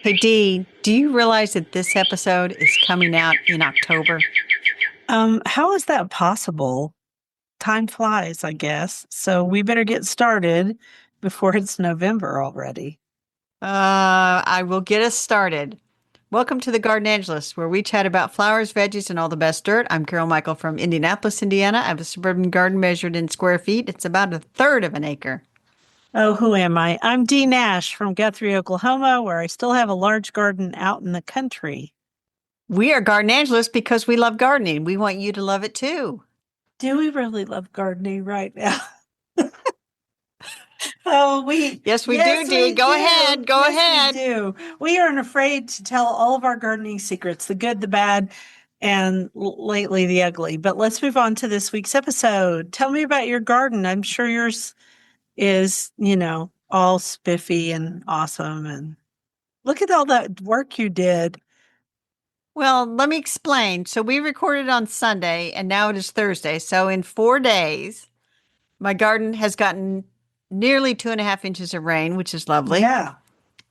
Hey Dee, do you realize that this episode is coming out in October? How is that possible? Time flies, I guess. So we better get started before it's November already. I will get us started. Welcome to the Garden Angelist, where we chat about flowers, veggies, and all the best dirt. I'm Carol Michael from Indianapolis, Indiana. I have a suburban garden measured in square feet. It's about a third of an acre. Oh, who am I? I'm Dee Nash from Guthrie, Oklahoma, where I still have a large garden out in the country. We are Garden Angelists because we love gardening. We want you to love it too. Do we really love gardening right now? Oh, Yes, we do, yes, Dee. we Go do. ahead. Go Yes, we ahead. do. We aren't afraid to tell all of our gardening secrets, the good, the bad, and lately the ugly. But let's move on to this week's episode. Tell me about your garden. I'm sure yours is, all spiffy and awesome. And look at all that work you did. Well, let me explain. So we recorded on Sunday and now it is Thursday. So in 4 days, my garden has gotten nearly 2.5 inches of rain, which is lovely. Yeah.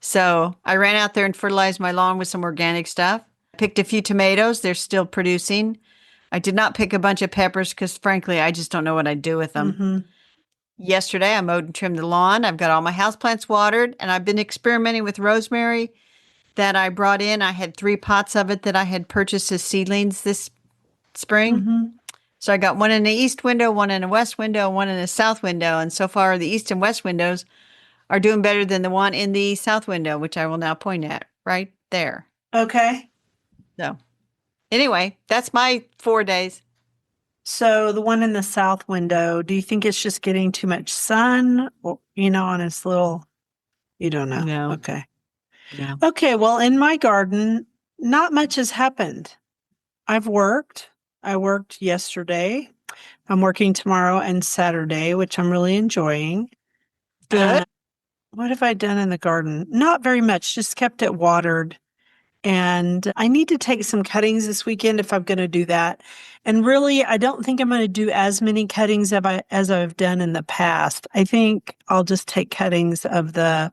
So I ran out there and fertilized my lawn with some organic stuff. Picked a few tomatoes. They're still producing. I did not pick a bunch of peppers because, frankly, I just don't know what I'd do with them. Mm-hmm. Yesterday, I mowed and trimmed the lawn. I've got all my houseplants watered, and I've been experimenting with rosemary that I brought in. I had 3 pots of it that I had purchased as seedlings this spring. Mm-hmm. So I got one in the east window, one in the west window, one in the south window. And so far, the east and west windows are doing better than the one in the south window, which I will now point at right there. Okay. So, anyway, that's my 4 days. So the one in the south window, do you think it's just getting too much sun or, on its little, you don't know. No, Okay. no. Okay. Well, in my garden, not much has happened. I've worked. I worked yesterday. I'm working tomorrow and Saturday, which I'm really enjoying. Good. What have I done in the garden? Not very much, just kept it watered. And I need to take some cuttings this weekend if I'm going to do that. And really, I don't think I'm going to do as many cuttings as I've done in the past. I think I'll just take cuttings of the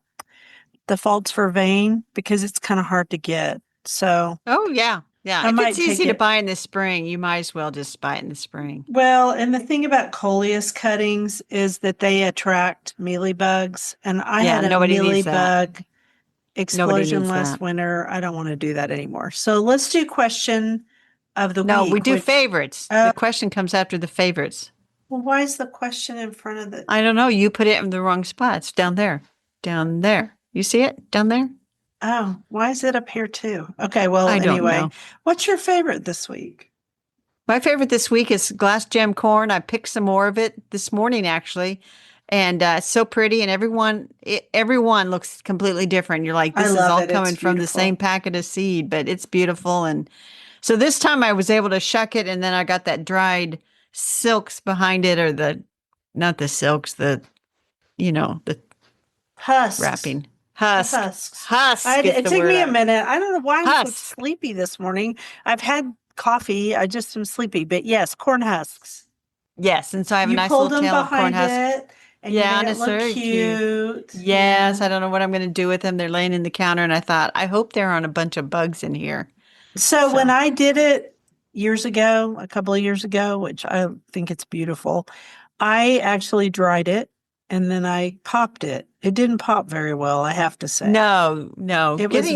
false vervain because it's kind of hard to get. So Oh, yeah. Yeah. I If it's might take easy to it. buy in the spring, you might as well just buy it in the spring. Well, and the thing about coleus cuttings is that they attract mealybugs. And I Yeah, had a nobody needs that. mealybug Nobody explosion needs last that. winter. I don't want to do that anymore. So let's do question of the No, we week, do which, favorites. The question comes after the favorites. well, why is the question in front of the, I don't know. You put it in the wrong spot. It's down there. Down there. You see it down there? oh, why is it up here too? Okay, well, I don't anyway, know. what's your favorite this week? My favorite this week is glass gem corn. I picked some more of it this morning, actually, and it's so pretty. And everyone looks completely different. You're like, I this is love all it. It's coming from the same beautiful. packet of seed, but it's beautiful. And so this time I was able to shuck it, and then I got that dried silks behind it, or not the silks, the Husks. wrapping The husk. husks. Husk is It the took word. me a minute. I don't know why I'm so Husk. sleepy this morning. I've had coffee. I just am sleepy. But yes, corn husks. Yes, and so I have a You nice pulled little them tail of corn behind husk. it and you Yeah, made and it it's look very cute. cute. Yes, Yeah. I don't know what I'm going to do with them. They're laying in the counter, and I thought, I hope there aren't a bunch of bugs in here. So when So, I did it years ago, a couple of years ago, which I think it's beautiful, I actually dried it and then I popped it. It didn't pop very well, I have to say. no, no, It was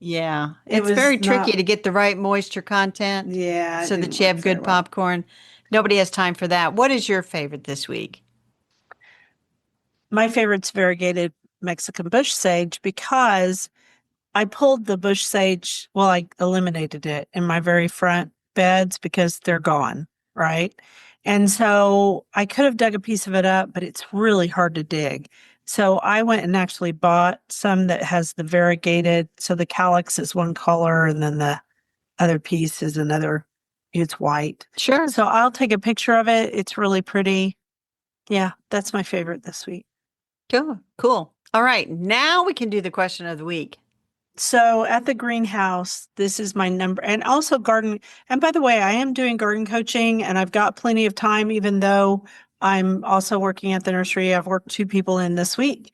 yeah, it it's was very tricky not, to get the right moisture content yeah, it so didn't that you work have very good well. popcorn. Nobody has time for that. What is your favorite this week? My favorite's variegated Mexican bush sage because I pulled the bush sage, well, I eliminated it in my very front beds because they're gone, right? And so I could have dug a piece of it up, but it's really hard to dig. So I went and actually bought some that has the variegated. So the calyx is one color and then the other piece is another, it's white. Sure. So I'll take a picture of it. It's really pretty. Yeah, that's my favorite this week. Cool. Cool. All right. Now we can do the question of the week. So at the greenhouse, this is my number, and also garden. And by the way, I am doing garden coaching and I've got plenty of time, even though I'm also working at the nursery. I've worked 2 people in this week.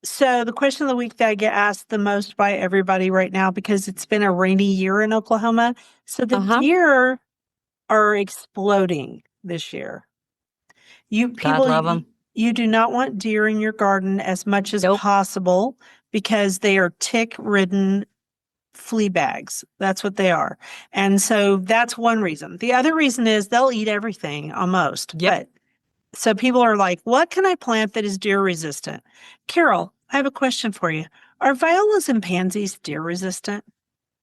So the question of the week that I get asked the most by everybody right now, because it's been a rainy year in Oklahoma, so the Uh-huh. deer are exploding this year. You God people, love them. you do not want deer in your garden as much as Nope. possible because they are tick-ridden flea bags. That's what they are. And so that's one reason. The other reason is they'll eat everything almost. Yep. But so people are like, what can I plant that is deer resistant? Carol, I have a question for you. Are violas and pansies deer resistant?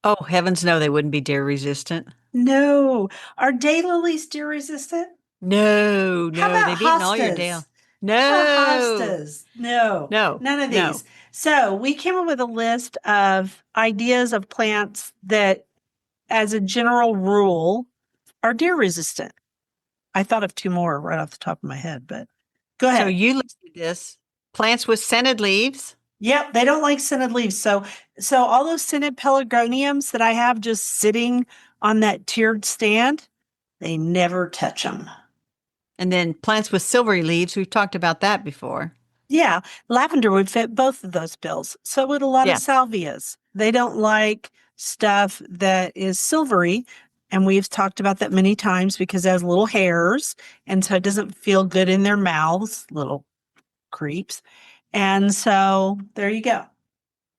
Oh, heavens no, they wouldn't be deer resistant. No. Are daylilies deer resistant? No, How no, about they've eaten all your hostas? Dale. How about No, hostas? No, no, none of no. these. So we came up with a list of ideas of plants that, as a general rule, are deer resistant. I thought of two more right off the top of my head, but go So ahead. you listed this. Plants with scented leaves. Yep, they don't like scented leaves. So all those scented pelargoniums that I have just sitting on that tiered stand, they never touch them. And then plants with silvery leaves. We've talked about that before. Yeah, lavender would fit both of those bills. So would a lot of Yeah. salvias. They don't like stuff that is silvery. And we've talked about that many times because it has little hairs. And so it doesn't feel good in their mouths, little creeps. And so there you go.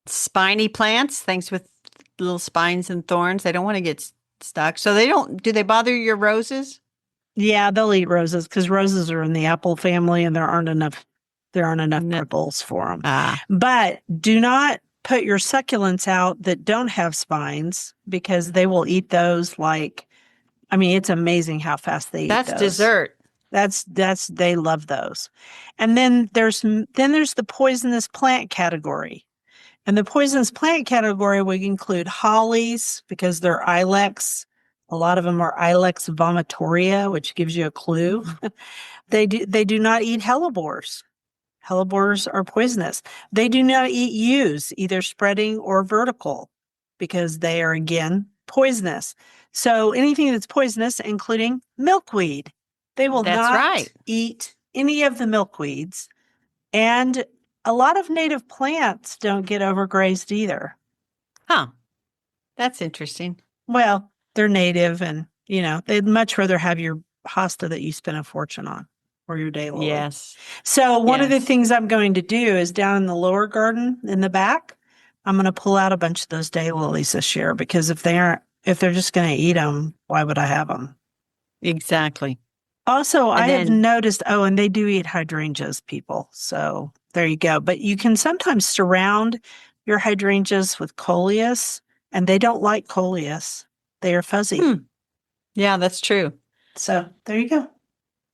Spiny plants, things with little spines and thorns. They don't want to get stuck. So they don't, do they bother your roses? Yeah, they'll eat roses because roses are in the apple family and there aren't enough No. prickles for them. Ah, But do not put your succulents out that don't have spines because they will eat those like I mean, it's amazing how fast they eat that's those. dessert. That's they love those. And then there's the poisonous plant category. And the poisonous plant category would include hollies because they're ilex. A lot of them are Ilex vomitoria, which gives you a clue. They do not eat hellebores. Hellebores are poisonous. They do not eat yews, either spreading or vertical, because they are again poisonous. So anything that's poisonous, including milkweed, they will That's not right. eat any of the milkweeds. And a lot of native plants don't get overgrazed either. Huh. That's interesting. Well, they're native and, they'd much rather have your hosta that you spent a fortune on or your daylily. Yes. So one of the Yes. things I'm going to do is down in the lower garden in the back, I'm going to pull out a bunch of those daylilies this year because if they're just going to eat them, why would I have them? Exactly. Also, I And have then, noticed, oh, and they do eat hydrangeas, people. So there you go. But you can sometimes surround your hydrangeas with coleus, and they don't like coleus. They are fuzzy. hmm, yeah, that's true. So there you go.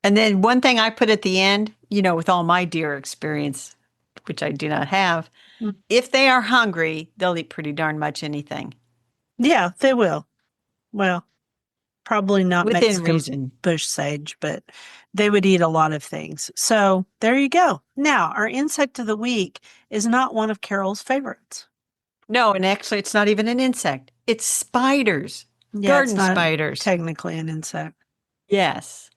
And then one thing I put at the end, with all my deer experience, which I do not have, Mm. if they are hungry, they'll eat pretty darn much anything Yeah, they will. Well, probably not within Mexican reason. bush sage, but they would eat a lot of things. So there you go. Now, our insect of the week is not one of Carol's favorites. No, and actually, it's not even an insect. It's spiders, Yeah, it's garden not spiders. technically an insect. Yes.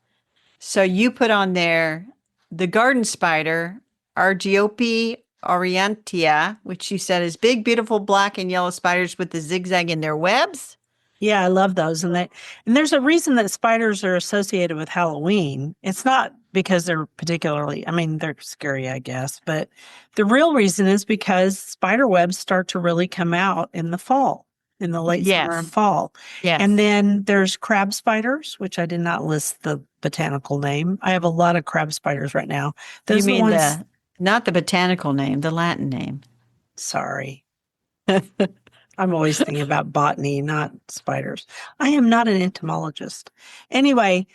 So you put on there the garden spider, Argiope orientia, which you said is big, beautiful black and yellow spiders with the zigzag in their webs. Yeah, I love those. And there's a reason that spiders are associated with Halloween. It's not because they're particularly, I mean, they're scary, I guess, but the real reason is because spider webs start to really come out in the fall, in the late summer and Yes. fall. And Yes. then there's crab spiders, which I did not list the botanical name. I have a lot of crab spiders right now. You Those are the mean ones, not the botanical name, the Latin name. sorry. I'm always thinking about botany, not spiders. I am not an entomologist. Anyway,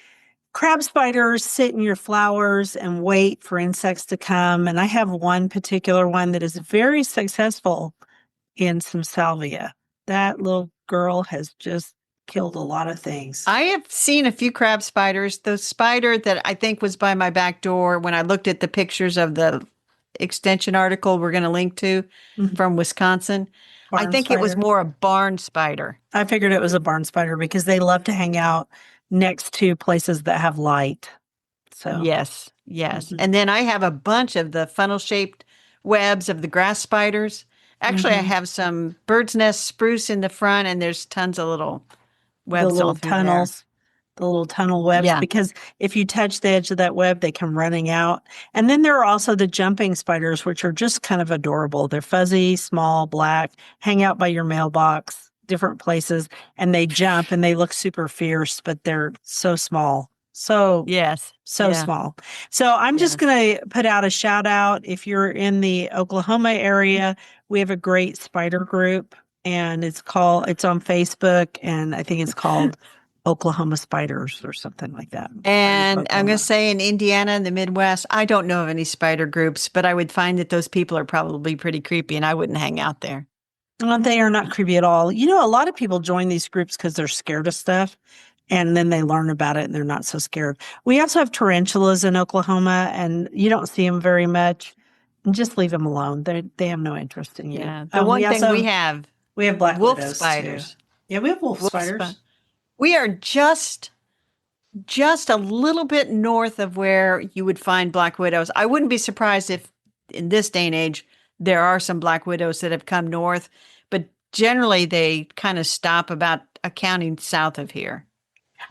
crab spiders sit in your flowers and wait for insects to come. And I have one particular one that is very successful in some salvia. That little girl has just killed a lot of things. I have seen a few crab spiders. The spider that I think was by my back door when I looked at the pictures of the extension article we're going to link to Mhm. from Wisconsin, I Barn think it was spider. more a barn spider. I figured it was a barn spider because they love to hang out next to places that have light. So, Yes, yes. mhm. And then I have a bunch of the funnel shaped webs of the grass spiders. Actually, I Hmm. have some bird's nest spruce in the front, and there's tons of little The webs all little through there. tunnels, the little tunnel webs, Yeah. because if you touch the edge of that web, they come running out. And then there are also the jumping spiders, which are just kind of adorable. They're fuzzy, small, black, hang out by your mailbox, different places, and they jump and they look super fierce, but they're so small. So Yes. so Yeah. small. So I'm just Yes. going to put out a shout out. If you're in the Oklahoma area, we have a great spider group and it's on Facebook and I think it's called Oklahoma Spiders or something like that. Spiders of And I'm going to Oklahoma. say in Indiana and the Midwest, I don't know of any spider groups, but I would find that those people are probably pretty creepy and I wouldn't hang out there. They are not creepy at all. You know, a lot of people join these groups because they're scared of stuff and then they learn about it and they're not so scared. We also have tarantulas in Oklahoma and you don't see them very much. Just leave them alone. They have no interest in you. Yeah. The one thing We have black wolf widows too. spiders. Yeah, we have wolf Wolf spider. spiders. We are just a little bit north of where you would find black widows. I wouldn't be surprised if in this day and age there are some black widows that have come north, but generally they kind of stop about a county south of here.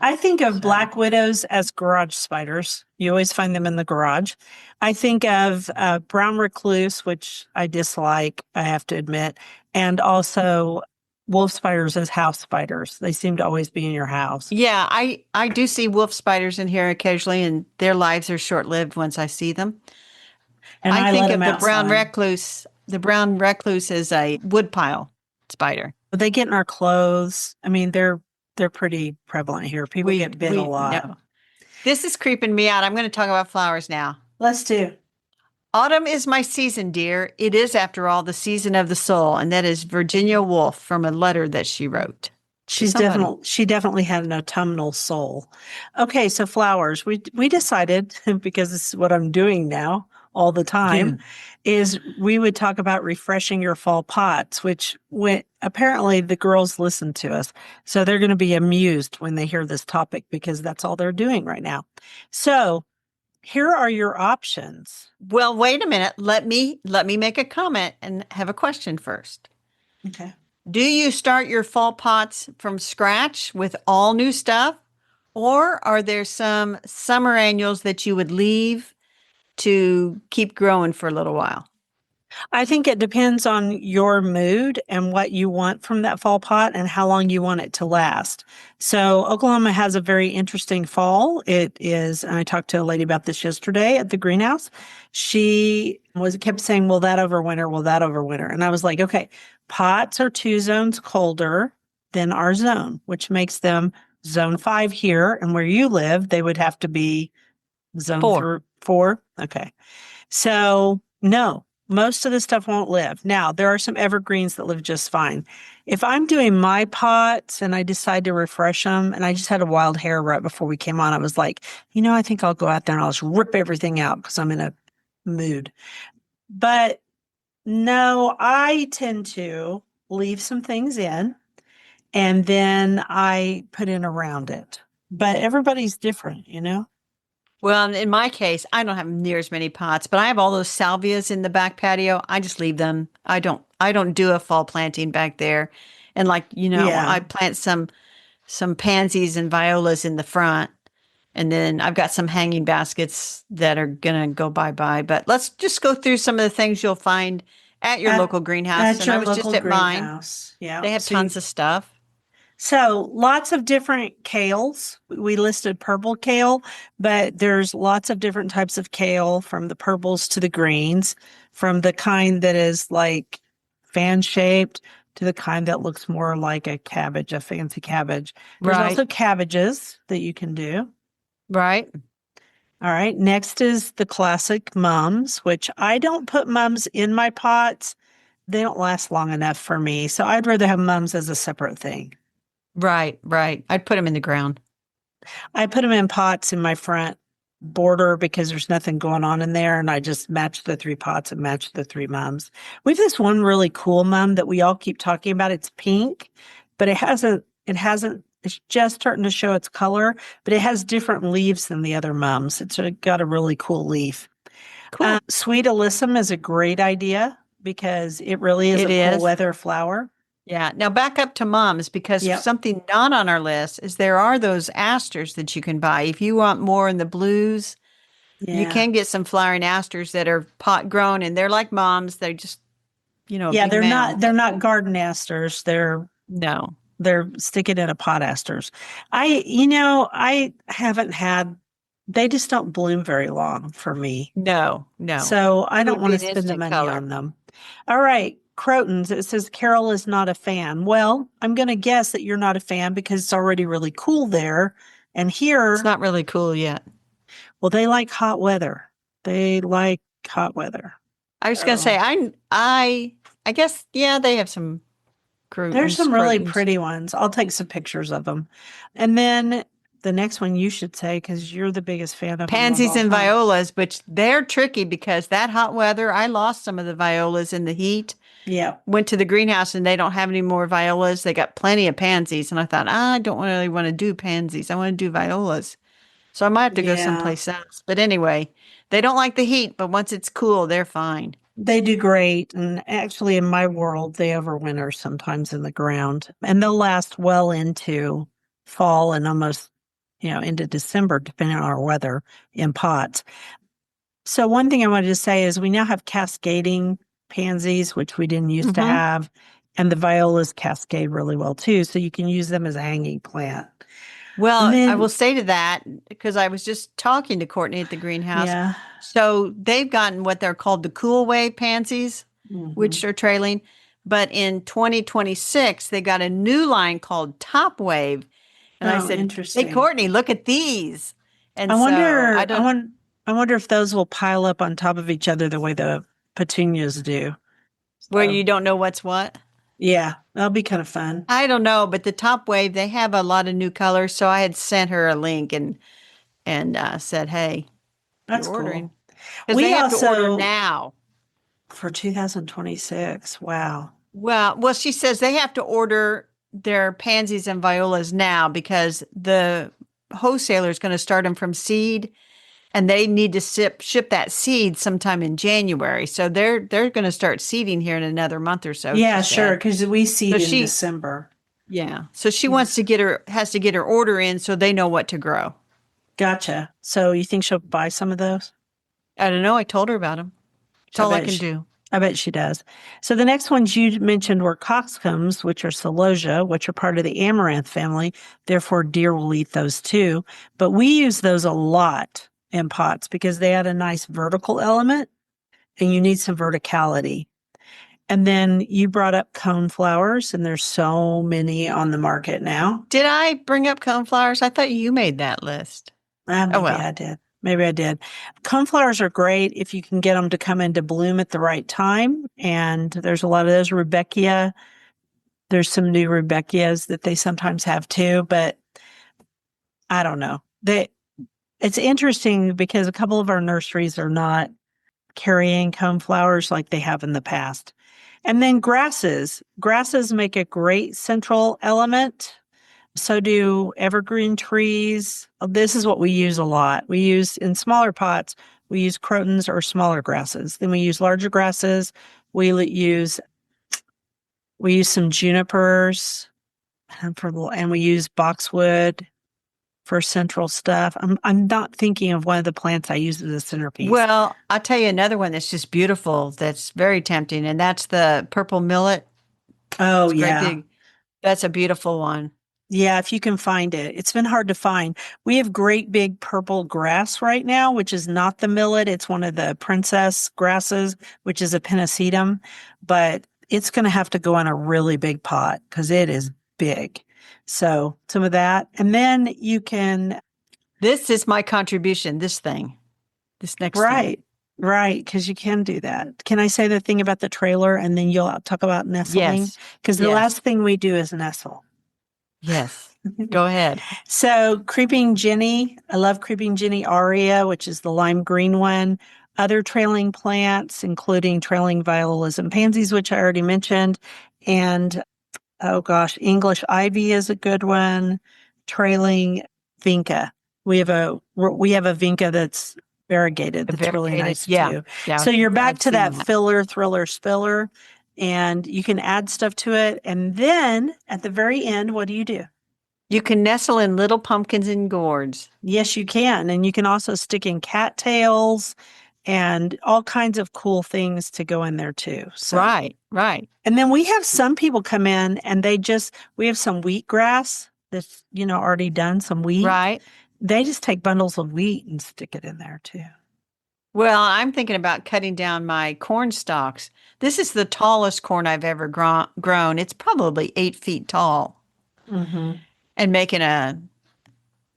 I think of So, black widows as garage spiders. You always find them in the garage. I think of brown recluse, which I dislike, I have to admit, and also wolf spiders as house spiders. They seem to always be in your house. yeah, I do see wolf spiders in here occasionally, and their lives are short-lived once I see them. And I I let think them of the brown outside. recluse. The brown recluse is a woodpile spider. But they get in our clothes. I mean, they're pretty prevalent here. People get bit a We no. lot. This is creeping me out. I'm going to talk about flowers now. Let's do. Autumn is my season, dear. It is, after all, the season of the soul, and that is Virginia Woolf from a letter that she wrote to somebody. She definitely had an autumnal soul. Okay, so flowers. We decided because this is what I'm doing now all the time Yeah. is we would talk about refreshing your fall pots, which when apparently the girls listen to us. So they're going to be amused when they hear this topic because that's all they're doing right now. So, here are your options. Well, wait a minute. Let me make a comment and have a question first. Okay. Do you start your fall pots from scratch with all new stuff, or are there some summer annuals that you would leave to keep growing for a little while? I think it depends on your mood and what you want from that fall pot and how long you want it to last. So, Oklahoma has a very interesting fall. It is, and I talked to a lady about this yesterday at the greenhouse. She kept saying, "Will that overwinter? Will that overwinter?" And I was like, "Okay, pots are 2 zones colder than our zone, which makes them zone 5 here. And where you live, they would have to be zone Four. 4. Okay. So, no, most of the stuff won't live. Now, there are some evergreens that live just fine. If I'm doing my pots and I decide to refresh them, and I just had a wild hair right before we came on, I was like, I think I'll go out there and I'll just rip everything out because I'm in a mood. But no, I tend to leave some things in and then I put in around it. But everybody's different. Well, in my case, I don't have near as many pots, but I have all those salvias in the back patio. I just leave them. I don't do a fall planting back there. And I Yeah. plant some pansies and violas in the front. And then I've got some hanging baskets that are gonna go bye-bye. But let's just go through some of the things you'll find at your At, local greenhouse. at And I your was just local at mine. greenhouse. Yeah. They have tons of stuff. So lots of different kales. We listed purple kale, but there's lots of different types of kale from the purples to the greens, from the kind that is like fan shaped to the kind that looks more like a cabbage, a fancy cabbage. There's Right, also cabbages that you can do. right. All right. Next is the classic mums, which I don't put mums in my pots. They don't last long enough for me. So I'd rather have mums as a separate thing. Right, right. I'd put them in the ground. I put them in pots in my front border because there's nothing going on in there. And I just match the 3 pots and match the 3 mums. We have this one really cool mum that we all keep talking about. It's pink, but it's just starting to show its color, but it has different leaves than the other mums. It's got a really cool leaf. Cool. Sweet alyssum is a great idea because it really is It a cool is. weather flower. Yeah. Now back up to mums because Yep. something not on our list is there are those asters that you can buy. If you want more in the blues, you Yeah. can get some flowering asters that are pot grown and they're like moms. They're just, a Yeah, big they're not mound. they're not garden asters. No, They're sticking in a pot asters. I haven't had they just don't bloom very long for me. no, no. So I It don't would want be to an spend the instant money color. on them. All right, Crotons. It says Carol is not a fan. Well, I'm going to guess that you're not a fan because it's already really cool there. And It's here, not really cool yet. well, they like hot weather. They like hot weather. I was gonna say So I guess yeah, they have some there's crotons, some really crotons. pretty ones. I'll take some pictures of them. And then the next one you should say, because you're the biggest fan of them of Pansies all and time. violas, but they're tricky because that hot weather, I lost some of the violas in the heat. Yeah. Went to the greenhouse and they don't have any more violas. They got plenty of pansies. And I thought, I don't really want to do pansies. I want to do violas. So I might have to go Yeah. someplace else. But anyway, they don't like the heat, but once it's cool, they're fine. They do great. And actually, in my world, they overwinter sometimes in the ground and they'll last well into fall and almost, into December, depending on our weather in pots. So, one thing I wanted to say is we now have cascading pansies, which we didn't used to Hmm. have. And the violas cascade really well too. So, you can use them as a hanging plant. And Well, I will then, say to that because I was just talking to Courtney at the greenhouse. yeah. So they've gotten what they're called the cool wave pansies, Hmm. which are trailing. But in 2026, they got a new line called Top Wave. And I Oh, said, Hey, interesting. Courtney, look at these. I And so I wonder, I don't, want, I wonder if those will pile up on top of each other the way the petunias do. where So, you don't know what's what. yeah, that'll be kind of fun. I don't know, but the Top Wave, they have a lot of new colors. So I had sent her a link and said, Hey, if That's you're cool. ordering, because they We have to order also, now. for 2026, wow. Well, she says they have to order their pansies and violas now because the wholesaler is going to start them from seed, and they need to ship that seed sometime in January. So they're going to start seeding here in another month or so. She Yeah, sure, said. because we So seed in she, December. yeah. So she Yeah. wants to has to get her order in so they know what to grow. Gotcha. So you think she'll buy some of those? I don't know. I told her about them. That's I all I bet can she, do. I bet she does. So the next ones you mentioned were coxcombs, which are celosia, which are part of the amaranth family. Therefore, deer will eat those too. But we use those a lot in pots because they add a nice vertical element and you need some verticality. And then you brought up cone flowers, and there's so many on the market now. Did I bring up coneflowers? I thought you made that list. Oh Maybe well. I did. Maybe I did. Coneflowers are great if you can get them to come into bloom at the right time. And there's a lot of those. Rudbeckia. There's some new Rudbeckias that they sometimes have too, but I don't know. It's interesting because a couple of our nurseries are not carrying coneflowers like they have in the past. And then grasses. Grasses make a great central element. So do evergreen trees. This is what we use a lot. We use in smaller pots, we use crotons or smaller grasses. Then we use larger grasses. We use some junipers and we use boxwood for central stuff. I'm not thinking of one of the plants I use as a centerpiece. Well, I'll tell you another one that's just beautiful, that's very tempting, and that's the purple millet. Oh It's great yeah. big. That's a beautiful one. Yeah, if you can find it. It's been hard to find. We have great big purple grass right now, which is not the millet. It's one of the princess grasses, which is a pennisetum, but it's going to have to go in a really big pot because it is big. So some of that. And then you can, This is my contribution, this next thing. right, right, because you can do that. Can I say the thing about the trailer and then you'll talk about nestling? Yes. Because the Yes. last thing we do is nestle. Yes. Go ahead. So, Creeping Jenny, I love Creeping Jenny Aria, which is the lime green one. Other trailing plants, including trailing violas and pansies, which I already mentioned. And oh gosh, English ivy is a good one. Trailing vinca. We have a vinca that's Variegated. That's really Variegated. nice Yeah. too. Yeah. So you're back I've to seen that that. filler, thriller, spiller, and you can add stuff to it. And then at the very end, what do you do? You can nestle in little pumpkins and gourds. Yes, you can. And you can also stick in cattails and all kinds of cool things to go in there too. So, Right, right, and then we have some people come in and we have some wheatgrass that's, already done, some wheat. right. They just take bundles of wheat and stick it in there too. Well, I'm thinking about cutting down my corn stalks. This is the tallest corn I've ever grown. It's probably 8 feet tall, Hmm. and making a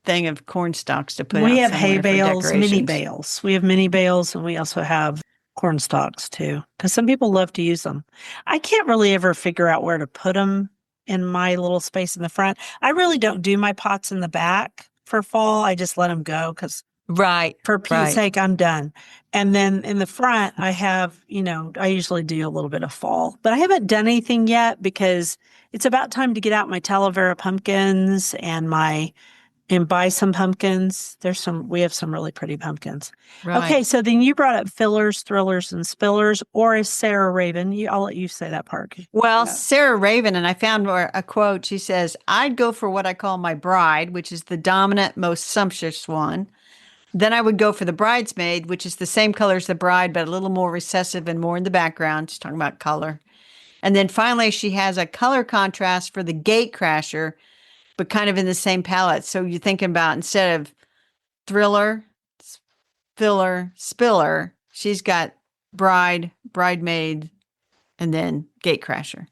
thing of corn stalks to put We out have hay somewhere for bales, mini decorations. bales. We have mini bales and we also have corn stalks too, because some people love to use them. I can't really ever figure out where to put them in my little space in the front. I really don't do my pots in the back for fall. I just let them go because Right, for Pete's right. sake, I'm done. And then in the front, I have, I usually do a little bit of fall, but I haven't done anything yet because it's about time to get out my Talavera pumpkins and buy some pumpkins. We have some really pretty pumpkins. Right. Okay, so then you brought up fillers, thrillers, and spillers, or is Sarah Raven? I'll let you say that part. Well, Yeah. Sarah Raven, and I found a quote. She says, I'd go for what I call my bride, which is the dominant, most sumptuous one. Then I would go for the bridesmaid, which is the same color as the bride, but a little more recessive and more in the background. She's talking about color. And then finally, she has a color contrast for the gate crasher, but kind of in the same palette. So you're thinking about instead of thriller, filler, spiller, she's got bride, bridemaid, and then gate crasher.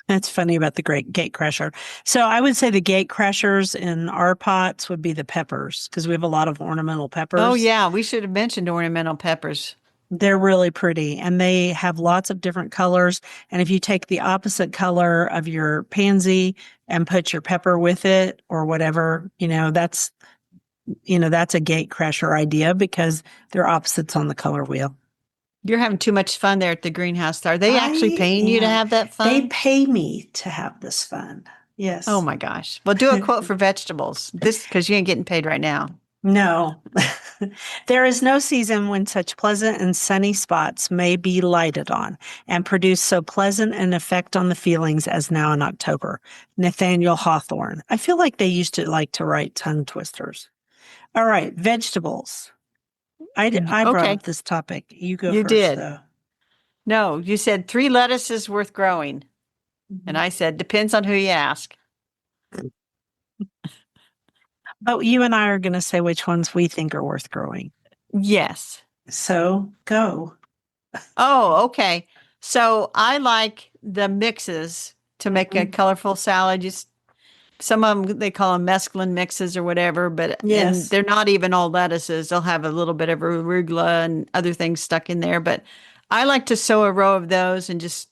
That's funny about the great gate crasher. So I would say the gate crashers in our pots would be the peppers because we have a lot of ornamental Oh, peppers. yeah, we should have mentioned ornamental peppers. They're really pretty and they have lots of different colors. And if you take the opposite color of your pansy and put your pepper with it or whatever, that's a gate crasher idea because they're opposites on the color wheel. You're having too much fun there at the greenhouse. Are they actually I paying you to am. have that They fun? pay me to have this fun. Oh Yes. my gosh. Well, do a quote for vegetables. This because you ain't getting paid right now. No. There is no season when such pleasant and sunny spots may be lighted on and produce so pleasant an effect on the feelings as now in October. Nathaniel Hawthorne. I feel like they used to like to write tongue twisters. All right, vegetables. I brought Okay, up this topic. You go you first, did. though. No, you said 3 lettuces worth growing. And Mhm. I said, depends on who you ask. But you and I are going to say which ones we think are worth growing. Yes. So go. Oh, okay. So I like the mixes to make a Mhm. colorful salad. Just some of them they call them mesclun mixes or whatever, but and Yes. they're not even all lettuces. They'll have a little bit of arugula and other things stuck in there. But I like to sow a row of those and just,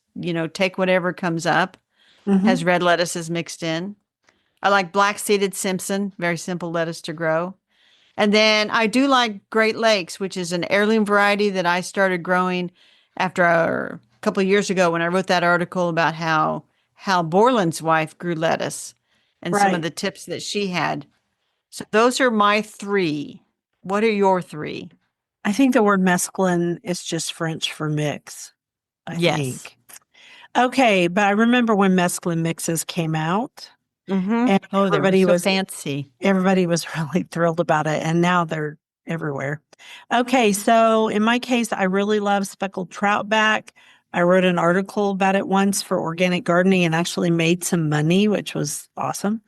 take whatever comes up. Has Hmm. red lettuces mixed in. I like black seeded Simpson, very simple lettuce to grow. And then I do like Great Lakes, which is an heirloom variety that I started growing after a couple of years ago when I wrote that article about how Hal Borland's wife grew lettuce and some of Right. the tips that she had. So those are my three. What are your three? I think the word mescaline is just French for mix, I Yes. think. Okay, but I remember when mescaline mixes came out Mm-hmm. and Oh, they were everybody so was fancy. everybody was really thrilled about it and now they're everywhere. Okay, so in my case I really love speckled troutback. I wrote an article about it once for organic gardening and actually made some money, which was awesome.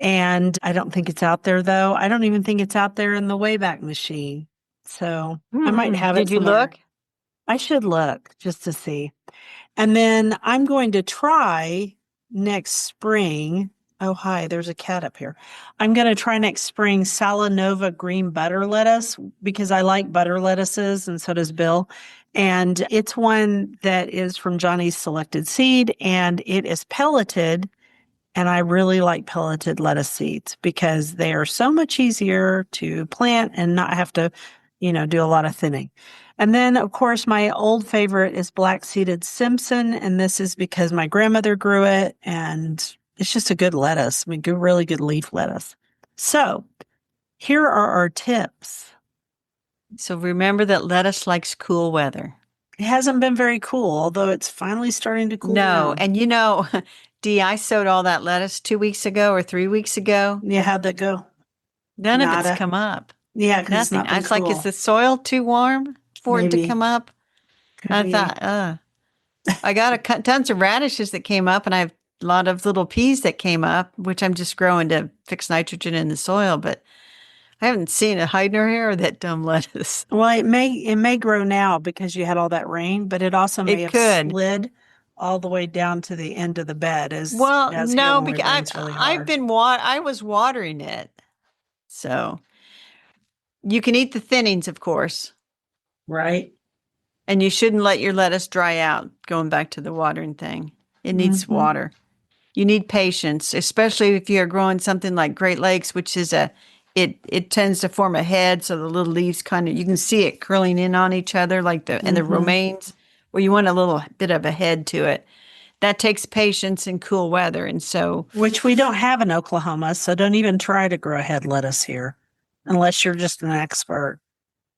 And I don't think it's out there though. I don't even think it's out there in the Wayback Machine. So I might have it Did you somewhere. look? I should look just to see. And then I'm going to try next spring. Oh, hi, there's a cat up here. I'm going to try next spring Salanova green butter lettuce because I like butter lettuces and so does Bill. And it's one that is from Johnny's Selected Seed and it is pelleted and I really like pelleted lettuce seeds because they are so much easier to plant and not have to, do a lot of thinning. And then, of course, my old favorite is black seeded Simpson. And this is because my grandmother grew it and it's just a good lettuce. I mean, good, really good leaf lettuce. So here are our tips. So remember that lettuce likes cool weather. It hasn't been very cool, although it's finally starting to cool No, down. and Dee, I sowed all that lettuce 2 weeks ago or 3 weeks ago. Yeah, how'd that go? None of it's Nada. come up. Yeah, because it's Nothing. not I been was like, is cool. the soil too warm for it to Maybe. come up? Could I be. thought, I got tons of radishes that came up, and I have a lot of little peas that came up, which I'm just growing to fix nitrogen in the soil. But I haven't seen a hide nor hair of that dumb lettuce. Well, it may grow now because you had all that rain, but it also may It have could. slid all the way down to the end of the bed Well, as here no, when it because rains really hard. I was watering it, so you can eat the thinnings, of course, Right? and you shouldn't let your lettuce dry out. Going back to the watering thing, it needs Hmm. water. You need patience, especially if you're growing something like Great Lakes, which is it tends to form a head, so the little leaves kind of you can see it curling in on each other, like the Hmm. romaines, where you want a little bit of a head to it. That takes patience and cool weather, and so Which we don't have in Oklahoma, so don't even try to grow head lettuce here unless you're just an expert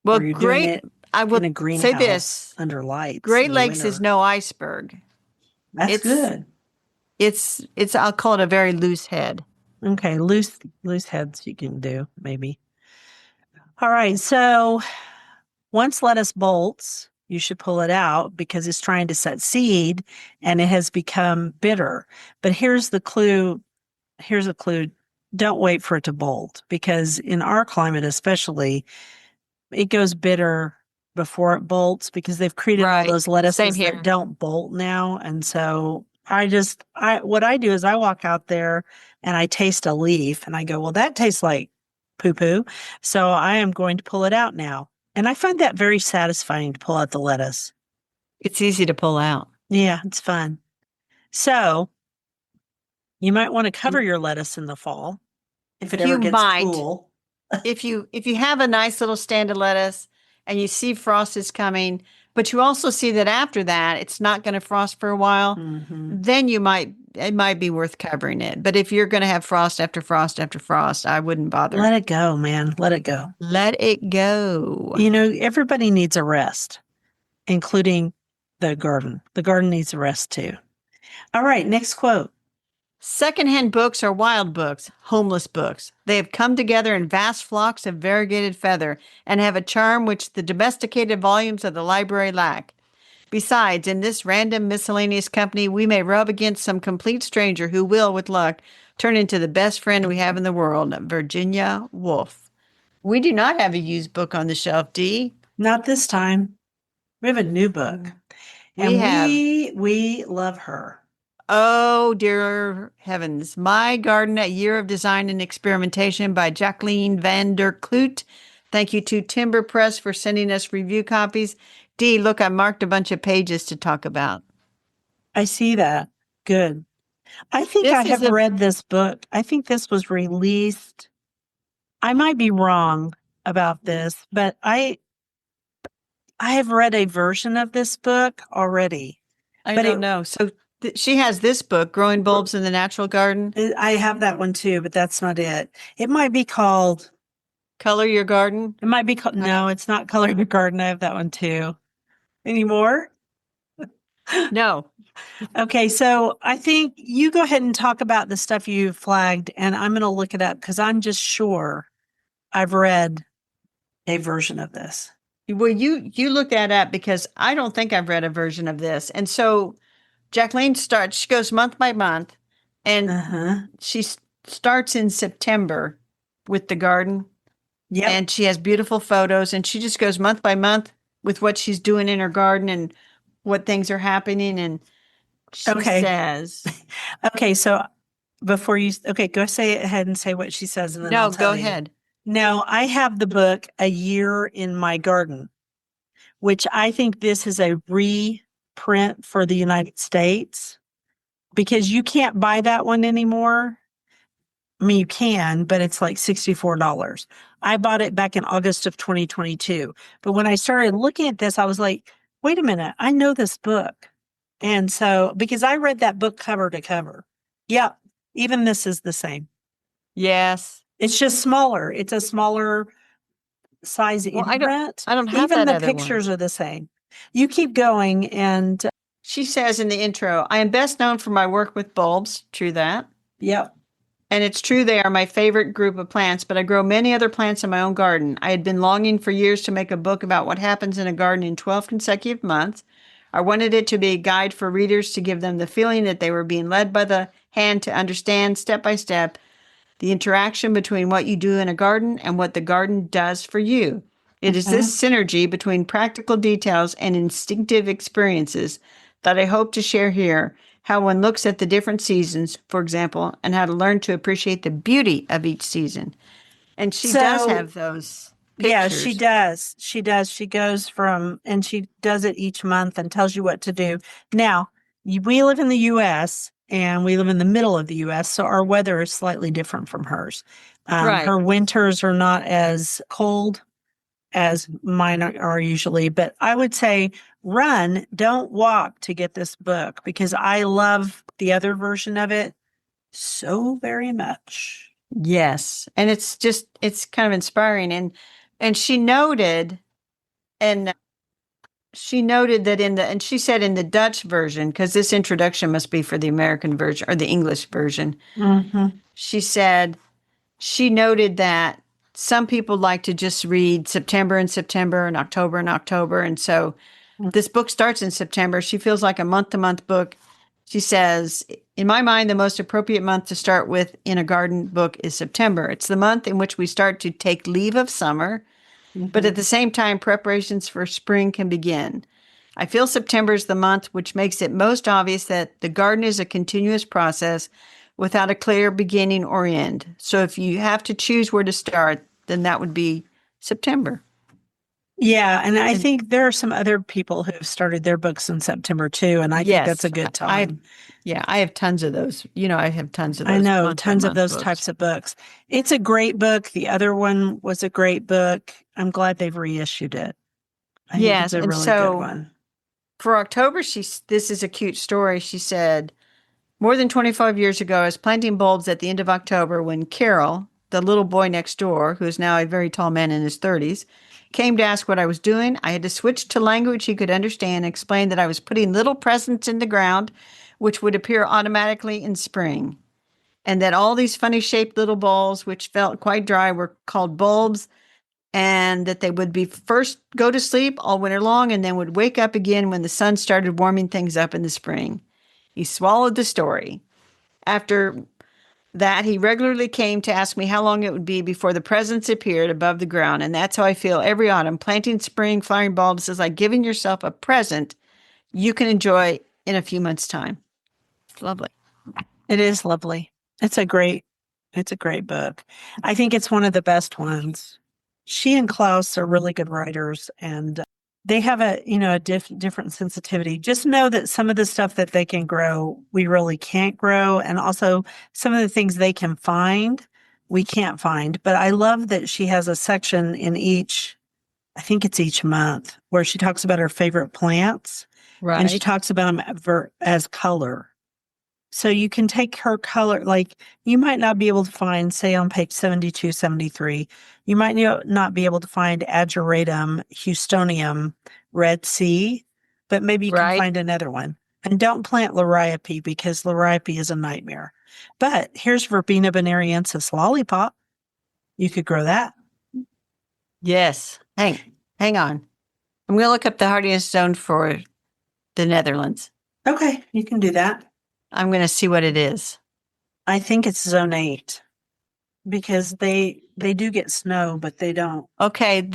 well, or you're doing great. it I in will a say greenhouse this: under lights Great in the Lakes is winter. no iceberg. That's It's good. it's I'll call it a very loose head. Okay, loose heads you can do, maybe. All right, so once lettuce bolts, you should pull it out because it's trying to set seed and it has become bitter. But here's the clue. Here's a clue. Don't wait for it to bolt because in our climate, especially, it goes bitter before it bolts because they've created all Right. those Same lettuces that here. don't bolt now. And so what I do is I walk out there and I taste a leaf and I go, well, that tastes like poo poo. So I am going to pull it out now. And I find that very satisfying to pull out the lettuce. It's easy to pull out. Yeah, it's fun. So you might want to cover your lettuce in the fall if it ever You gets might. cool. If you have a nice little stand of lettuce and you see frost is coming, but you also see that after that it's not going to frost for a while, Hmm. then it might be worth covering it. But if you're going to have frost after frost after frost, I wouldn't bother. Let it go, man. Let it go. Let it go. Everybody needs a rest, including the garden. The garden needs a rest too. All right, next quote. Secondhand books are wild books, homeless books. They have come together in vast flocks of variegated feather and have a charm which the domesticated volumes of the library lack. Besides, in this random miscellaneous company, we may rub against some complete stranger who will, with luck, turn into the best friend we have in the world. Virginia Woolf. We do not have a used book on the shelf, Dee. Not this time. We have a new book, We and have, we love her. oh dear heavens, My Garden, A Year of Design and Experimentation by Jacqueline van der Kloet. Thank you to Timber Press for sending us review copies. Dee, look, I marked a bunch of pages to talk about. I see that. Good. I think I This is have a read this book. I think this was released. I might be wrong about this, but I have read a version of this book already. I But don't know. So she has this book, Growing Bulbs in the Natural Garden. I have that one too, but that's not it. It might be called Color Your Garden. It might be called, I don't no, it's not Color Your Garden. I have that one too. Anymore? know. Okay, so I think you go ahead and talk about the stuff you flagged, and I'm going to look it up because I'm just sure I've read a version of this. Well, you look that up because I don't think I've read a version of this. And so Jacqueline starts, she goes month by month, and Uh-huh. she starts in September with the garden, Yep. and she has beautiful photos, and she just goes month by month with what she's doing in her garden and what things are happening. And she Okay. says, Okay, so okay, go say it ahead and say what she says, and then I'll no, go tell you. ahead. Now, I have the book A Year in My Garden, which I think this is a reprint for the United States because you can't buy that one anymore. I mean, you can, but it's like $64. I bought it back in August of 2022. But when I started looking at this, I was like, wait a minute, I know this book. And so, because I read that book cover to cover. Yeah, even this is the same. Yes. It's just smaller. It's a smaller size Well, imprint. I don't have Even that the other one. pictures are the same. You keep going and She says in the intro, I am best known for my work with bulbs. True that. yep. And it's true they are my favorite group of plants, but I grow many other plants in my own garden. I had been longing for years to make a book about what happens in a garden in 12 consecutive months. I wanted it to be a guide for readers to give them the feeling that they were being led by the hand to understand step by step the interaction between what you do in a garden and what the garden does for you. It is this Mhm. synergy between practical details and instinctive experiences that I hope to share here. How one looks at the different seasons, for example, and how to learn to appreciate the beauty of each season. And she does So have those yeah, she pictures. does. She does. She goes from, and she does it each month and tells you what to do. Now, we live in the US and we live in the middle of the US, so our weather is slightly different from hers. Right. Her winters are not as cold as mine are usually, but I would say run, don't walk to get this book because I love the other version of it so very much. Yes. And it's kind of inspiring. And and she noted that and she said in the Dutch version, because this introduction must be for the American version or the English version, Hmm. she said she noted that some people like to just read September and September and October and October. And so this book starts in September. She feels like a month to month book. She says, in my mind, the most appropriate month to start with in a garden book is September. It's the month in which we start to take leave of summer, but at Hmm. the same time, preparations for spring can begin. I feel September is the month which makes it most obvious that the garden is a continuous process without a clear beginning or end. So if you have to choose where to start, then that would be September. Yeah, and I And think there are some other people who have started their books in September too, and I think that's a yes, good I time. yeah, I have tons of those. I have tons of I those know month by tons of month those books. types of books. It's a great book. The other one was a great book. I'm glad they've reissued it. I think it's Yes, a and really good so one. for October, this is a cute story. She said, more than 25 years ago, I was planting bulbs at the end of October when Carol, the little boy next door, who is now a very tall man in his 30s, came to ask what I was doing. I had to switch to language he could understand and explain that I was putting little presents in the ground, which would appear automatically in spring, and that all these funny shaped little balls, which felt quite dry, were called bulbs, and that they would be first go to sleep all winter long and then would wake up again when the sun started warming things up in the spring. He swallowed the story. After that, he regularly came to ask me how long it would be before the presents appeared above the ground. And that's how I feel every autumn. Planting spring flowering bulbs is like giving yourself a present you can enjoy in a few months' time. It's lovely. It is lovely. It's a great, it's a great book. I think it's one of the best ones. She and Klaus are really good writers and they have a different sensitivity. Just know that some of the stuff that they can grow, we really can't grow. And also some of the things they can find, we can't find. But I love that she has a section in each, I think it's each month, where she talks about her favorite plants and she Right. talks about them as color. So you can take her color, like you might not be able to find, say on page 72, 73, you might not be able to find Ageratum, Houstonium, Red Sea, but maybe you can Right. find another one. And don't plant Liriope because Liriope is a nightmare. But here's Verbena bonariensis lollipop. You could grow that. Yes. Hang on. I'm going to look up the hardiness zone for the Netherlands. Okay, you can do that. I'm going to see what it is. I think it's zone 8 because they do get snow, but they don't. Okay,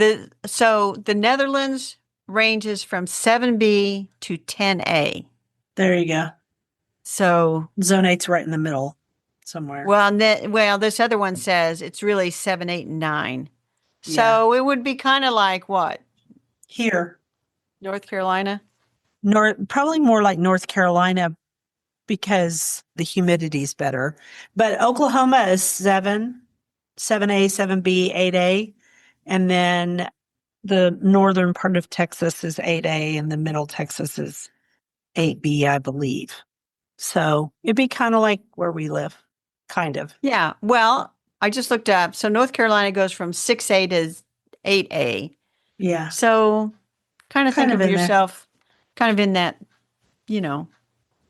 so the Netherlands ranges from 7B to 10A. There you go. So, Zone 8's right in the middle somewhere. well, this other one says it's really 7, 8, and 9. Yeah. So it would be kind of like what? Here, North Carolina? probably more like North Carolina because the humidity is better. But Oklahoma is 7A, 7B, 8A. And then the northern part of Texas is 8A and the middle Texas is 8B, I believe. So it'd be kind of like where we live, kind of. Yeah. Well, I just looked up. So North Carolina goes from 6A to 8A. Yeah. So kind of Kind think of of in there. yourself kind of in that, you know,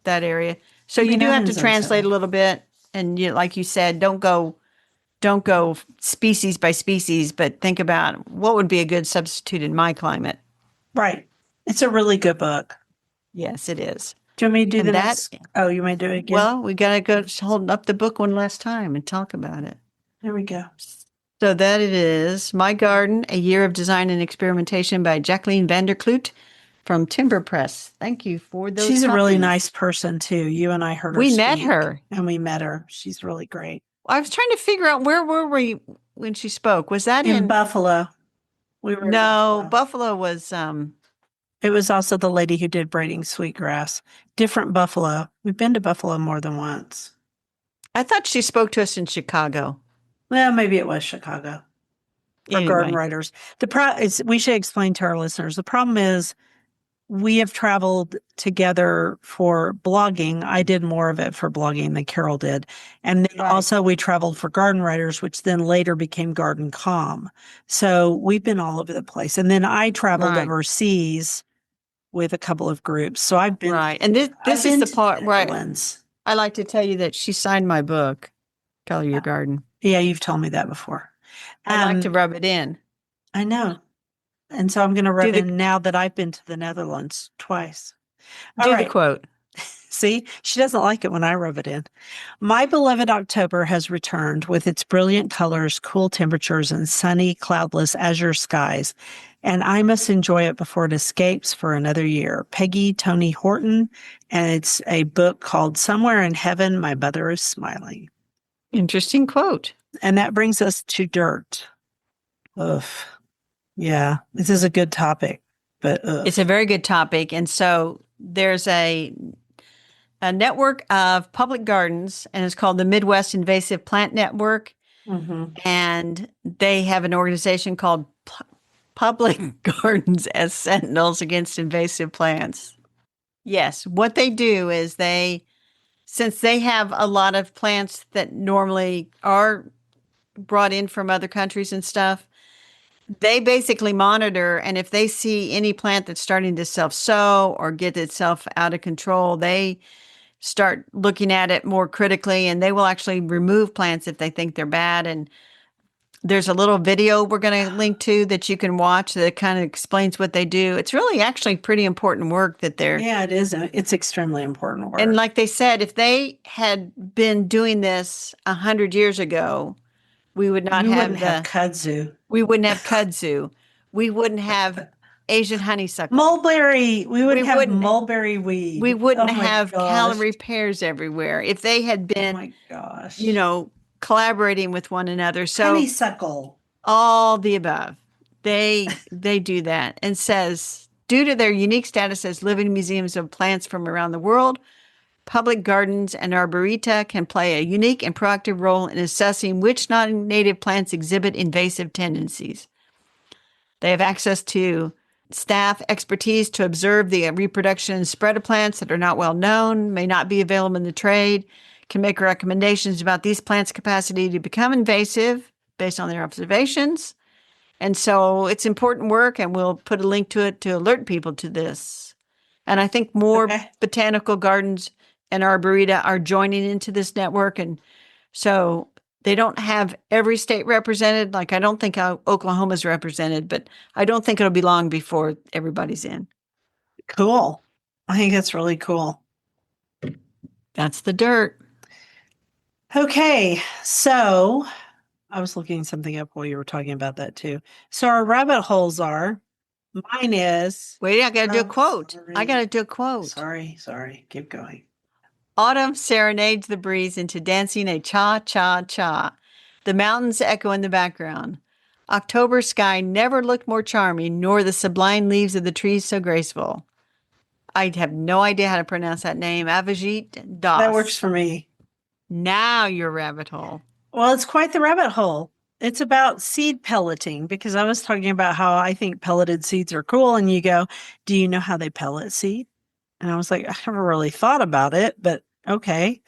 that area. So I you mean, do I'm have in to zone translate a 7. little bit. And you, like you said, don't go species by species, but think about what would be a good substitute in my climate. Right. It's a really good book. Yes, it is. Do you want me to do And the that, next? Oh, you may do it again? well, we got to go hold up the book one last time and talk about it. There we go. So that it is My Garden, A Year of Design and Experimentation by Jacqueline Kloet from Timber Press. Thank you for those She's a really nice copies. person, too. You and I heard her We met speak, her. and we met her. She's really great. I was trying to figure out where were we when she spoke. Was that In in Buffalo. We were in No, Buffalo. Buffalo was It was also the lady who did braiding sweetgrass. Different Buffalo. We've been to Buffalo more than once. I thought she spoke to us in Chicago. Well, maybe it was Chicago for garden Anyway, writers. We should explain to our listeners. The problem is we have traveled together for blogging. I did more of it for blogging than Carol did. And then right, also we traveled for garden writers, which then later became Garden Com. So we've been all over the place. And then I traveled right, overseas with a couple of groups. So right. And this I've this is been the to the part where Netherlands. I like to tell you that she signed my book, Color Your Garden. Yeah, you've told me that before. I like to Um, rub it in. I know. And so I'm going to Do rub the in now that I've been to the Netherlands twice. All do the right. quote. See, she doesn't like it when I rub it in. My beloved October has returned with its brilliant colors, cool temperatures, and sunny, cloudless azure skies, and I must enjoy it before it escapes for another year. Peggy Tony Horton, and it's a book called Somewhere in Heaven, My Mother is Smiling. Interesting quote. And that brings us to dirt. Ugh. Yeah, this is a good topic, but ugh. It's a very good topic. And so there's a network of public gardens, and it's called the Midwest Invasive Plant Network. Mm-hmm. And they have an organization called Public Gardens as Sentinels Against Invasive Plants. Yes, what they do is since they have a lot of plants that normally are brought in from other countries and stuff, they basically monitor. And if they see any plant that's starting to self sow or get itself out of control, they start looking at it more critically, and they will actually remove plants if they think they're bad. And there's a little video we're going to link to that you can watch that kind of explains what they do. It's really actually pretty important work that they're, Yeah, it is. It's extremely important and work. like they said, if they had been doing this 100 years ago, we would not We wouldn't have have kudzu. we wouldn't have kudzu. We wouldn't have Asian honeysuckle. Mulberry. We We wouldn't have wouldn't, mulberry we weed. Oh wouldn't my have gosh. calorie pears everywhere if they had Oh been, my you gosh. know, collaborating with one another. So Honeysuckle. all the above. They do that and says due to their unique status as living museums of plants from around the world, public gardens and arboreta can play a unique and proactive role in assessing which non-native plants exhibit invasive tendencies. They have access to staff expertise to observe the reproduction and spread of plants that are not well known, may not be available in the trade, can make recommendations about these plants' capacity to become invasive based on their observations. And so it's important work, and we'll put a link to it to alert people to this. And I think more Okay. botanical gardens and arboreta are joining into this network. And so they don't have every state represented. Like I don't think Oklahoma's represented, but I don't think it'll be long before everybody's in. Cool. I think that's really cool. That's the dirt. Okay. So I was looking something up while you were talking about that too. So our rabbit holes are mine is. Wait, I got to do a Oh, quote. I got sorry. to do a quote. Sorry. Keep going. Autumn serenades the breeze into dancing a cha-cha-cha. The mountains echo in the background. October sky never looked more charming, nor the sublime leaves of the trees so graceful. I have no idea how to pronounce that name. Avijit That works Das. for me. Now your rabbit hole. Well, it's quite the rabbit hole. It's about seed pelleting because I was talking about how I think pelleted seeds are cool. And you go, do you know how they pellet seed? And I was like, I never really thought about it, but okay.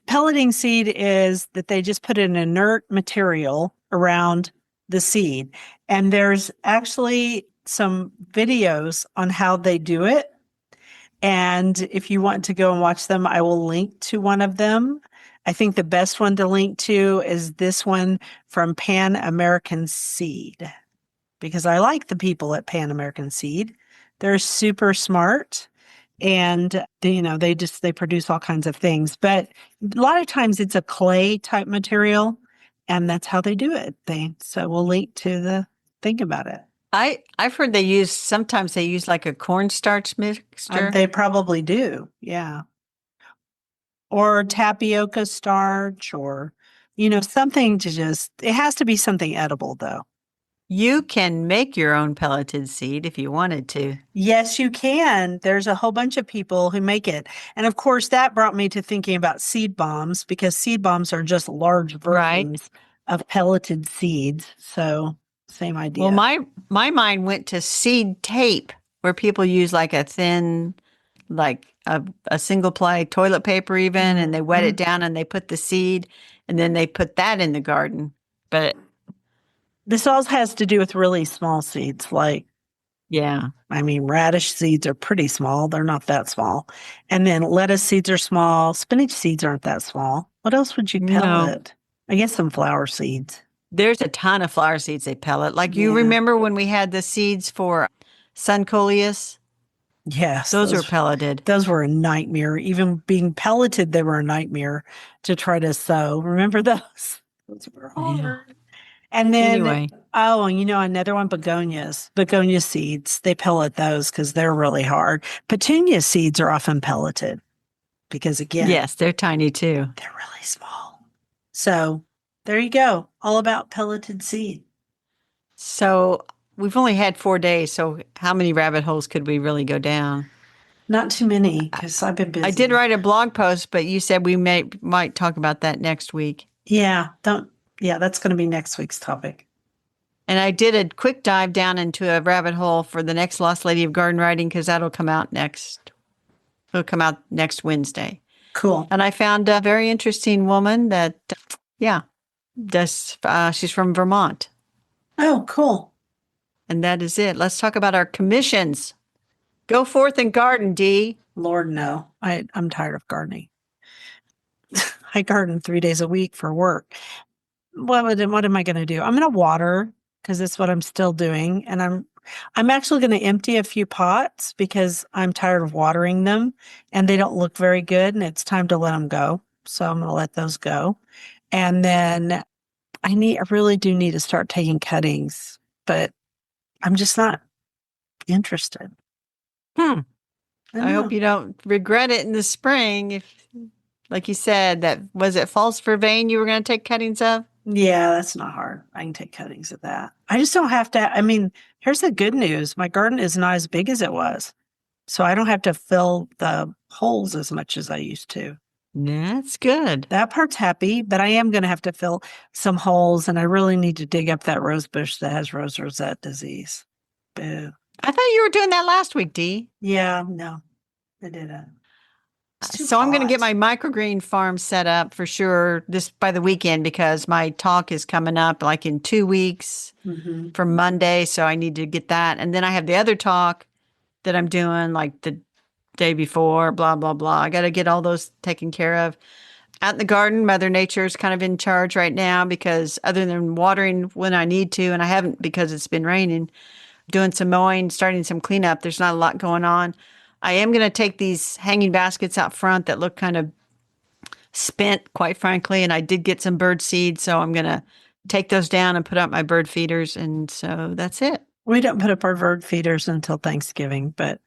Pelleting seed is that they just put an inert material around the seed. And there's actually some videos on how they do it. And if you want to go and watch them, I will link to one of them. I think the best one to link to is this one from Pan American Seed, because I like the people at Pan American Seed. They're super smart, and they produce all kinds of things. But a lot of times it's a clay type material, and that's how they do it. So we'll link to the thing about it. I've heard sometimes they use like a cornstarch mixture. They probably do, yeah. Or tapioca starch, or something it has to be something edible, though. You can make your own pelleted seed if you wanted to. Yes, you can. There's a whole bunch of people who make it. And of course, that brought me to thinking about seed bombs, because seed bombs are just large Right. versions of pelleted seeds. So, same idea. Well, my mind went to seed tape, where people use like a thin, like a single ply toilet paper even, and they wet it down and they put the seed, and then they put that in the garden. But this all has to do with really small seeds. Like, yeah, I mean, radish seeds are pretty small. They're not that small. And then lettuce seeds are small. Spinach seeds aren't that small. What else would you pellet? I guess some flower seeds. There's a ton of flower seeds they pellet. Like, you remember when we had the seeds for Suncoleus? Yes. Those were pelleted. Those were a nightmare. Even being pelleted, they were a nightmare to try to sow. Remember those? Those were hard. Yeah. And then, another one, begonias. Begonia seeds, they pellet those because they're really hard. Petunia seeds are often pelleted because, again, yes, they're tiny too. They're really small. So there you go. All about pelleted seed. So we've only had 4 days. So how many rabbit holes could we really go down? Not too many, because I've been busy. I did write a blog post, but you said we might talk about that next week. Yeah, that's going to be next week's topic. And I did a quick dive down into a rabbit hole for the next Lost Lady of Garden Writing, because that'll come out next. It'll come out next Wednesday. Cool. And I found a very interesting woman that, she's from Vermont. Oh, cool. And that is it. Let's talk about our commissions. Go forth and garden, Dee. Lord, no. I'm tired of gardening. I garden 3 days a week for work. What am I going to do? I'm going to water, because that's what I'm still doing. And I'm actually going to empty a few pots because I'm tired of watering them and they don't look very good, and it's time to let them go. So I'm going to let those go. And then I really do need to start taking cuttings, but I'm just not interested. I hope you don't regret it in the spring. If, like you said, was it false vervain you were going to take cuttings of? Yeah, that's not hard. I can take cuttings of that. I just don't have to. I mean, here's the good news. My garden is not as big as it was. So I don't have to fill the holes as much as I used to. That's good. That part's happy, but I am going to have to fill some holes, and I really need to dig up that rose bush that has rose rosette disease. Boo. I thought you were doing that last week, Dee. Yeah, no, I didn't. So I'm going to get my microgreen farm set up for sure this by the weekend, because my talk is coming up like in 2 weeks from Monday. So I need to get that. And then I have the other talk that I'm doing like the day before, blah, blah, blah. I got to get all those taken care of. Out in the garden, Mother Nature is kind of in charge right now, because other than watering when I need to, and I haven't because it's been raining, doing some mowing, starting some cleanup, there's not a lot going on. I am going to take these hanging baskets out front that look kind of spent, quite frankly, and I did get some bird seed, so I'm going to take those down and put up my bird feeders, and so that's it. We don't put up our bird feeders until Thanksgiving, but,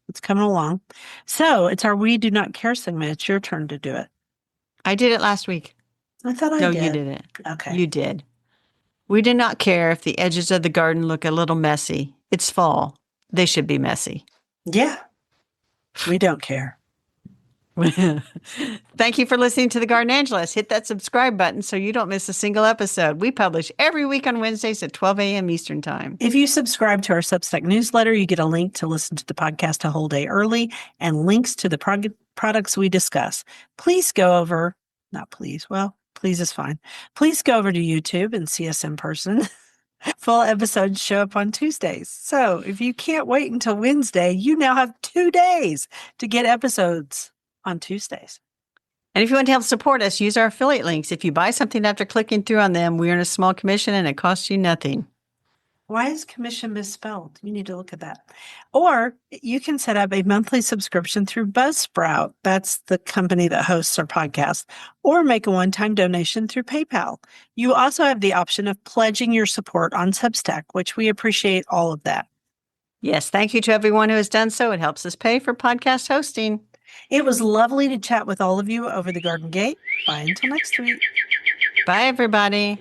it's coming along. So it's our We Do Not Care segment. It's your turn to do it. I did it last week. I thought I did. No, you did it. Okay. You did. We do not care if the edges of the garden look a little messy. It's fall. They should be messy. Yeah. We don't care. Thank you for listening to The Garden Angelist. Hit that subscribe button so you don't miss a single episode. We publish every week on Wednesdays at 12 a.m. Eastern Time. If you subscribe to our Substack newsletter, you get a link to listen to the podcast a whole day early and links to the products we discuss. Please go over, not please, well, please is fine. Please go over to YouTube and see us in person. Full episodes show up on Tuesdays. So if you can't wait until Wednesday, you now have 2 days to get episodes on Tuesdays. And if you want to help support us, use our affiliate links. If you buy something after clicking through on them, we earn a small commission and it costs you nothing. Why is commission misspelled? You need to look at that. Or you can set up a monthly subscription through Buzzsprout. That's the company that hosts our podcast. Or make a one-time donation through PayPal. You also have the option of pledging your support on Substack, which we appreciate all of that. Yes, thank you to everyone who has done so. It helps us pay for podcast hosting. It was lovely to chat with all of you over the Garden Gate. Bye until next week. Bye, everybody.